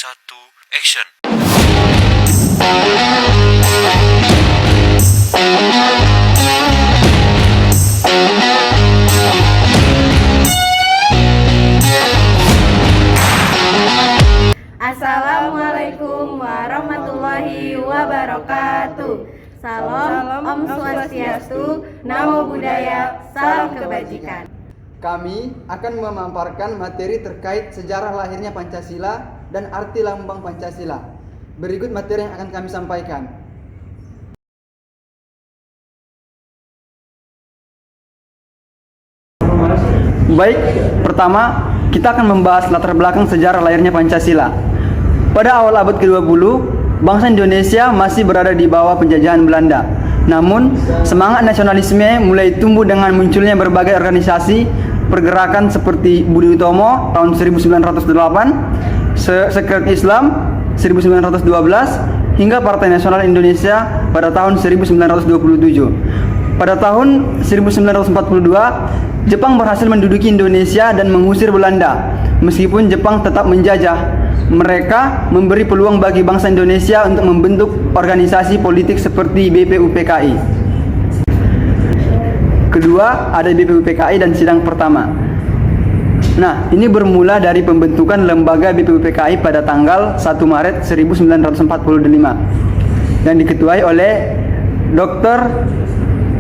satu, action. Assalamualaikum warahmatullahi wabarakatuh. Salam, Om Swastiastu, Namo Buddhaya, salam kebajikan. Kami akan memaparkan materi terkait sejarah lahirnya Pancasila dan arti lambang Pancasila. Berikut materi yang akan kami sampaikan. Baik, pertama kita akan membahas latar belakang sejarah lahirnya Pancasila. Pada awal abad ke-20, bangsa Indonesia masih berada di bawah penjajahan Belanda. Namun, semangat nasionalisme mulai tumbuh dengan munculnya berbagai organisasi pergerakan seperti Budi Utomo tahun 1908, Sekret Islam 1912, hingga Partai Nasional Indonesia pada tahun 1927. Pada tahun 1942, Jepang berhasil menduduki Indonesia dan mengusir Belanda. Meskipun Jepang tetap menjajah, mereka memberi peluang bagi bangsa Indonesia untuk membentuk organisasi politik seperti BPUPKI. Kedua, ada BPUPKI dan sidang pertama. Nah, ini bermula dari pembentukan lembaga BPUPKI pada tanggal 1 Maret 1945 yang diketuai oleh Dr.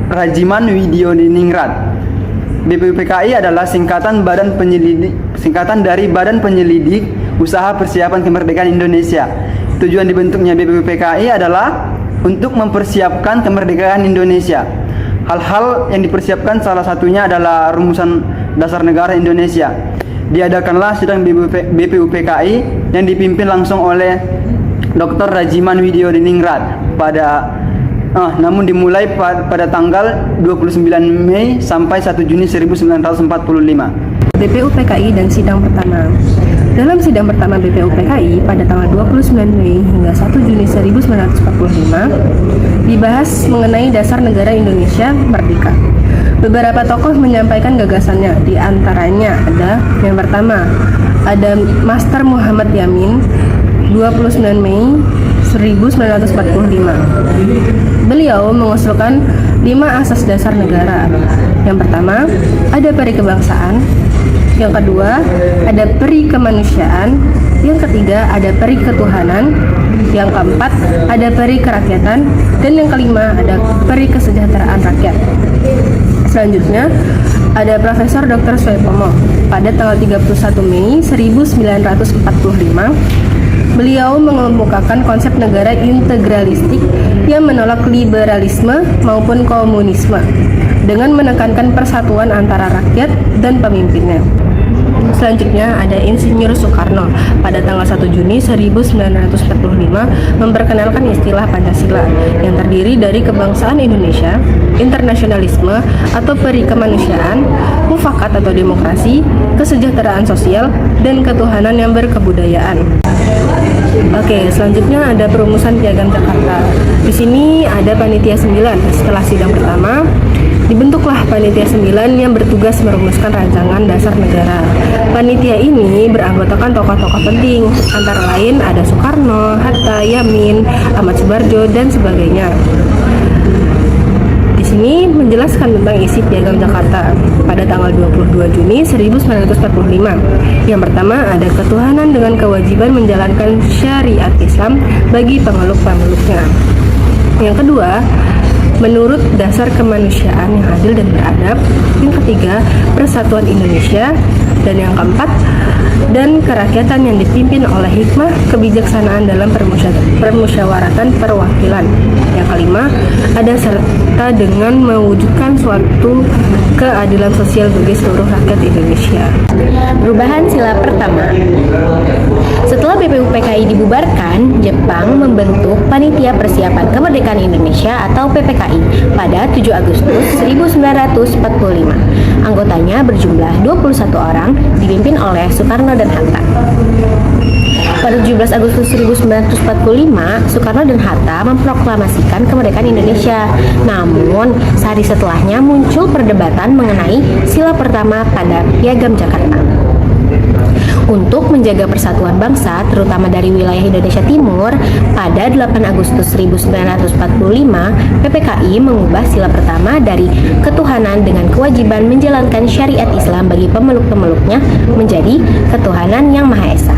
Rajiman Widyodiningrat. BPUPKI adalah singkatan dari Badan Penyelidik Usaha Persiapan Kemerdekaan Indonesia. Tujuan dibentuknya BPUPKI adalah untuk mempersiapkan kemerdekaan Indonesia. Hal-hal yang dipersiapkan salah satunya adalah rumusan dasar negara Indonesia. Diadakanlah sidang BPUPKI yang dipimpin langsung oleh Dr. Rajiman Widyodiningrat namun dimulai pada tanggal 29 Mei sampai 1 Juni 1945. BPUPKI dan sidang pertama. Dalam sidang pertama BPUPKI pada tanggal 29 Mei hingga 1 Juni 1945 dibahas mengenai dasar negara Indonesia merdeka. Beberapa tokoh menyampaikan gagasannya, di antaranya ada yang pertama, ada Master Muhammad Yamin 29 Mei 1945. Beliau mengusulkan 5 asas dasar negara. Yang pertama, ada peri kebangsaan. Yang kedua, ada peri kemanusiaan. Yang ketiga, ada peri ketuhanan. Yang keempat, ada peri kerakyatan. Dan yang kelima, ada peri kesejahteraan rakyat. Selanjutnya, ada Profesor Dr. Soepomo pada tanggal 31 Mei 1945. Beliau mengemukakan konsep negara integralistik yang menolak liberalisme maupun komunisme dengan menekankan persatuan antara rakyat dan pemimpinnya. Selanjutnya ada Insinyur Soekarno pada tanggal 1 Juni 1945 memperkenalkan istilah Pancasila yang terdiri dari kebangsaan Indonesia, internasionalisme atau peri kemanusiaan, mufakat atau demokrasi, kesejahteraan sosial, dan ketuhanan yang berkebudayaan. Oke, selanjutnya ada perumusan Piagam Jakarta. Di sini ada panitia 9. Setelah sidang pertama, dibentuklah panitia 9 yang bertugas merumuskan rancangan dasar negara. Panitia ini beranggotakan tokoh-tokoh penting, antara lain ada Soekarno, Hatta, Yamin, Ahmad Subarjo, dan sebagainya. Di sini menjelaskan tentang isi Piagam Jakarta pada tanggal 22 Juni 1945. Yang pertama ada ketuhanan dengan kewajiban menjalankan syariat Islam bagi pemeluk-pemeluknya. Yang kedua, menurut dasar kemanusiaan yang adil dan beradab. Yang ketiga, persatuan Indonesia. Dan yang keempat, dan kerakyatan yang dipimpin oleh hikmah kebijaksanaan dalam permusyawaratan perwakilan. Yang kelima, ada serta dengan mewujudkan suatu keadilan sosial bagi seluruh rakyat Indonesia. Perubahan sila pertama. Setelah BPUPKI dibubarkan, Jepang membentuk Panitia Persiapan Kemerdekaan Indonesia atau PPKI pada 7 Agustus 1945. Anggotanya berjumlah 21 orang, dipimpin oleh Soekarno dan Hatta. Pada 17 Agustus 1945, Soekarno dan Hatta memproklamasikan kemerdekaan Indonesia. Namun, sehari setelahnya muncul perdebatan mengenai sila pertama pada Piagam Jakarta. Untuk menjaga persatuan bangsa, terutama dari wilayah Indonesia Timur, pada 8 Agustus 1945, PPKI mengubah sila pertama dari ketuhanan dengan kewajiban menjalankan syariat Islam bagi pemeluk-pemeluknya menjadi ketuhanan yang Maha Esa.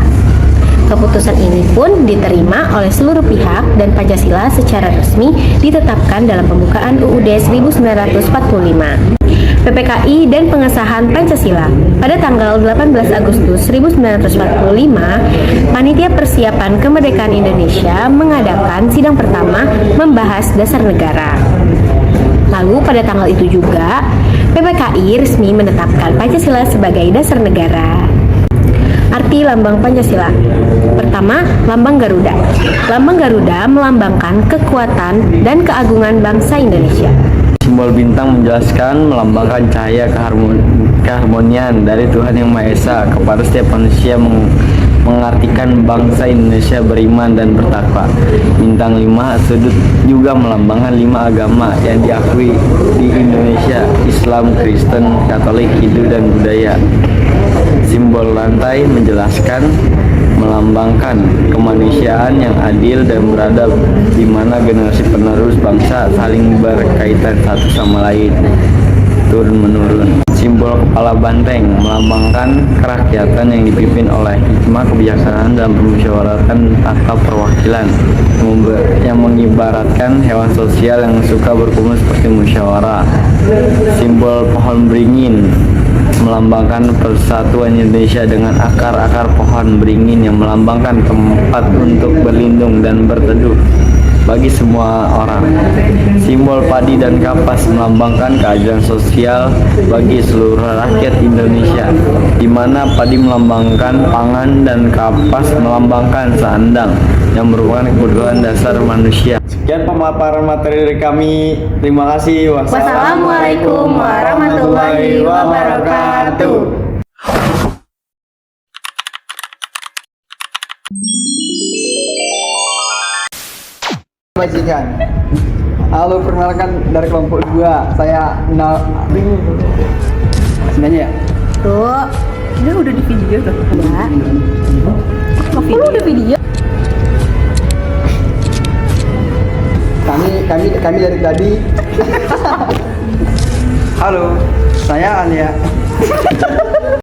Keputusan ini pun diterima oleh seluruh pihak dan Pancasila secara resmi ditetapkan dalam pembukaan UUD 1945. PPKI dan pengesahan Pancasila. Pada tanggal 18 Agustus 1945, Panitia Persiapan Kemerdekaan Indonesia mengadakan sidang pertama membahas dasar negara. Lalu pada tanggal itu juga, PPKI resmi menetapkan Pancasila sebagai dasar negara. Arti lambang Pancasila. Pertama, lambang Garuda. Lambang Garuda melambangkan kekuatan dan keagungan bangsa Indonesia. Simbol bintang menjelaskan melambangkan cahaya keharmonian dari Tuhan Yang Maha Esa kepada setiap manusia, mengartikan bangsa Indonesia beriman dan bertakwa. Bintang 5 sudut juga melambangkan 5 agama yang diakui di Indonesia: Islam, Kristen, Katolik, Hindu, dan budaya. Simbol lantai menjelaskan melambangkan kemanusiaan yang adil dan beradab, di mana generasi penerus bangsa saling berkaitan satu sama lain turun menurun. Simbol kepala banteng melambangkan kerakyatan yang dipimpin oleh hikmah kebijaksanaan dan permusyawaratan tata perwakilan, yang mengibaratkan hewan sosial yang suka berkumpul seperti musyawarah. Simbol pohon beringin melambangkan persatuan Indonesia dengan akar-akar pohon beringin yang melambangkan tempat untuk berlindung dan berteduh bagi semua orang. Simbol padi dan kapas melambangkan keadilan sosial bagi seluruh rakyat Indonesia, di mana padi melambangkan pangan dan kapas melambangkan sandang yang merupakan kebutuhan dasar manusia. Sekian pemaparan materi dari kami. Terima kasih. Wassalamualaikum warahmatullahi wabarakatuh. Majikan. Halo, perkenalkan dari kelompok 2. Saya sebenarnya ya. Tuh, Udah di video tuh. ya. Mau video? Udah video. Kami dari tadi. Halo, saya Alia.